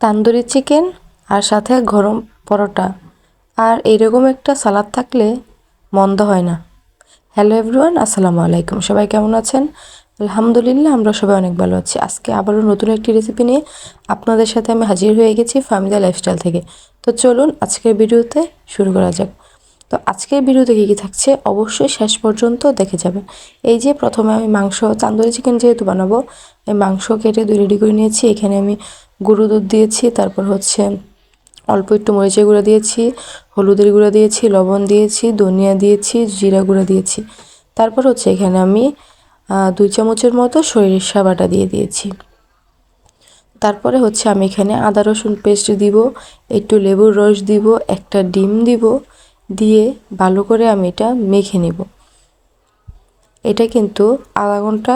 Tandoori chicken আর সাথে গরম পরোটা আর এইরকম একটা সালাদ থাকলে মন্দ হয় না। হ্যালো এভরিওয়ান, আসসালামু আলাইকুম। সবাই কেমন আছেন? আলহামদুলিল্লাহ, আমরা সবাই অনেক ভালো আছি। আজকে আবারও নতুন একটি রেসিপি নিয়ে আপনাদের সাথে আমি হাজির হয়ে গেছি ফাহমিদা লাইফস্টাইল থেকে। তো চলুন আজকের ভিডিওতে শুরু করা যাক। তো আজকের ভিডিওতে কী কী থাকছে অবশ্যই শেষ পর্যন্ত দেখে যাবেন। এই যে প্রথমে আমি তান্দুরি চিকেন যেহেতু বানাবো, এই মাংস কেটে রেডি করে নিয়েছি। এখানে আমি গরু দুধ দিয়েছি, তারপর হচ্ছে অল্প একটু মরিচের গুঁড়া দিয়েছি, হলুদের গুঁড়া দিয়েছি, লবণ দিয়েছি, ধনিয়া দিয়েছি, জিরা গুঁড়া দিয়েছি। তারপর হচ্ছে এখানে আমি 2 চামচের মতো সরিষা বাটা দিয়ে দিয়েছি। তারপরে হচ্ছে আমি এখানে আদা রসুন পেস্ট দিব, একটু লেবুর রস দিব, একটা ডিম দিব, দিয়ে ভালো করে আমি এটা মেখে নেব। এটা কিন্তু আধা ঘন্টা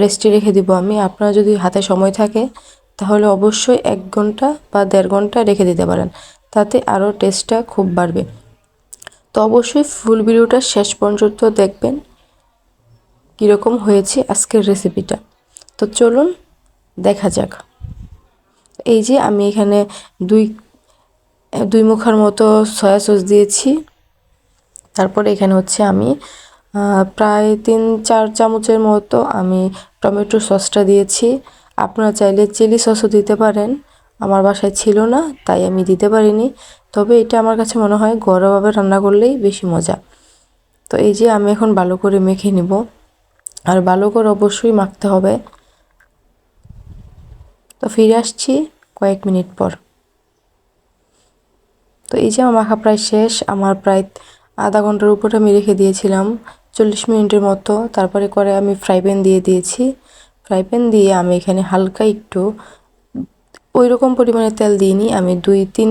রেস্টে রেখে দিব আমি। আপনারা যদি হাতে সময় থাকে তাহলে অবশ্যই 1 ঘন্টা বা 1.5 ঘন্টা রেখে দিতে পারেন, তাতে আরও টেস্টটা খুব বাড়বে। তো অবশ্যই ফুল ভিডিওটা শেষ পর্যন্ত দেখবেন কীরকম হয়েছে আজকের রেসিপিটা। তো চলুন দেখা যাক। এই যে আমি এখানে দুই মুখার মতো সয়া সস দিয়েছি। তারপরে এখানে হচ্ছে আমি প্রায় 3-4 চামচের মতো আমি টমেটো সসটা দিয়েছি। আপনারা চাইলে চিলি সসও দিতে পারেন, আমার বাসায় ছিল না তাই আমি দিতে পারিনি। তবে এটা আমার কাছে মনে হয় ঘরোয়াভাবে রান্না করলেই বেশি মজা। তো এই যে আমি এখন ভালো করে মেখে নিব, আর ভালো করে অবশ্যই মাখতে হবে। তো ফিরে আসছি কয়েক মিনিট পর। তো এই যে আমার মাখা প্রায় শেষ। আমার প্রায় আধা ঘন্টার উপরে আমি রেখে দিয়েছিলাম, 40 মিনিটের মতো। তারপরে করে আমি ফ্রাই প্যান দিয়ে দিয়েছি। ফ্রাই প্যান দিয়ে আমি এখানে হালকা একটু, ওই রকম পরিমাণে তেল দিইনি, আমি 2-3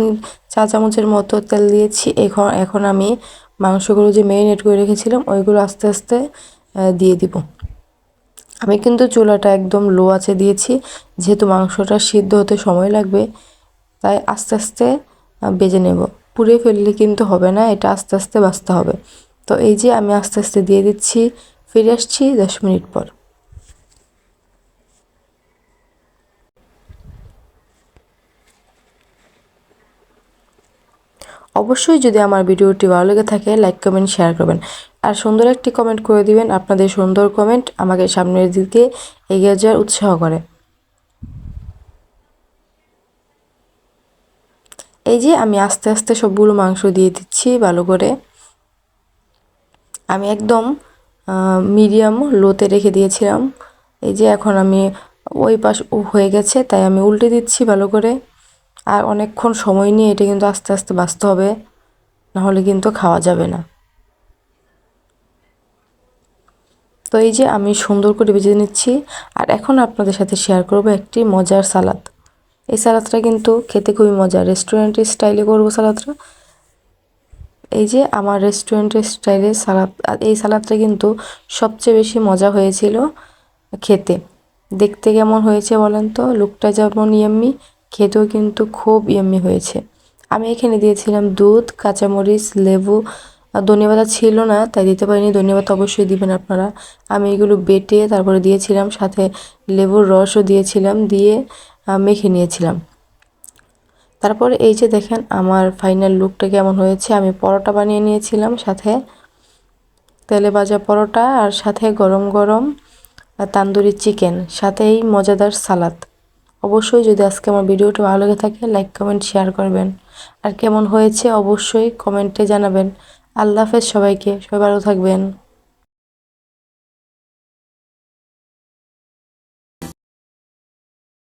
চা চামচের মতো তেল দিয়েছি। এখন আমি মাংসগুলো যে ম্যারিনেট করে রেখেছিলাম ওইগুলো আস্তে আস্তে দিয়ে দিব। আমি কিন্তু চুলাটা একদম লো আঁচে দিয়েছি, যেহেতু মাংসটা সিদ্ধ হতে সময় লাগবে, তাই আস্তে আস্তে ভেজে নেব। পুড়ে ফেললে কিন্তু হবে না, এটা আস্তে আস্তে ভাজতে হবে। তো এই যে আমি আস্তে আস্তে দিয়ে দিচ্ছি। ফিরে আসছি 10 মিনিট পর। অবশ্যই যদি আমার ভিডিওটি ভালো লেগে থাকে লাইক কমেন্ট শেয়ার করবেন, আর সুন্দর একটি কমেন্ট করে দিবেন। আপনাদের সুন্দর কমেন্ট আমাকে সামনের দিকে এগিয়ে যাওয়ার উৎসাহ করে। এই যে আমি আস্তে আস্তে সবগুলো মাংস দিয়ে দিচ্ছি ভালো করে। আমি একদম মিডিয়াম লোতে রেখে দিয়েছিলাম। এই যে এখন আমি ওই পাশ হয়ে গেছে তাই আমি উল্টে দিচ্ছি ভালো করে। আর অনেকক্ষণ সময় নিয়ে এটা কিন্তু আস্তে আস্তে ভাজতে হবে, নাহলে কিন্তু খাওয়া যাবে না। তো এই যে আমি সুন্দর করে ভেজে নিচ্ছি। আর এখন আপনাদের সাথে শেয়ার করব একটি মজার সালাদ। এই সালাদটা কিন্তু খেতে খুবই মজা, রেস্টুরেন্টের স্টাইলে করব সালাদটা। এই যে আমার রেস্টুরেন্টের স্টাইলের সালাদ, এই সালাদটা কিন্তু সবচেয়ে বেশি মজা হয়েছিল খেতে। দেখতে কেমন হয়েছে বলেন তো? লুকটা যেমন ইয়াম্মি, খেতেও কিন্তু খুব ইয়াম্মি হয়েছে। আমি এখানে দিয়েছিলাম দুধ, কাঁচামরিচ, লেবু, ধনেপাতা ছিল না তাই দিতে পারিনি। ধনেপাতা অবশ্যই দিবেন আপনারা। আমি এগুলো বেটে তারপরে দিয়েছিলাম, সাথে লেবুর রসও দিয়েছিলাম, দিয়ে মেখে নিয়েছিলাম। তারপরে এই যে দেখেন আমার ফাইনাল লুকটা কেমন হয়েছে। আমি পরোটা বানিয়ে নিয়েছিলাম, সাথে তেলে ভাজা পরোটা, আর সাথে গরম গরম তান্দুরি চিকেন, সাথে এই মজাদার সালাদ। অবশ্যই যদি আজকে আমার ভিডিওটা ভালো লেগে থাকে লাইক কমেন্ট শেয়ার করবেন, আর কেমন হয়েছে অবশ্যই কমেন্টে জানাবেন। আল্লাহ হাফেজ সবাইকে, সবাই ভালো থাকবেন।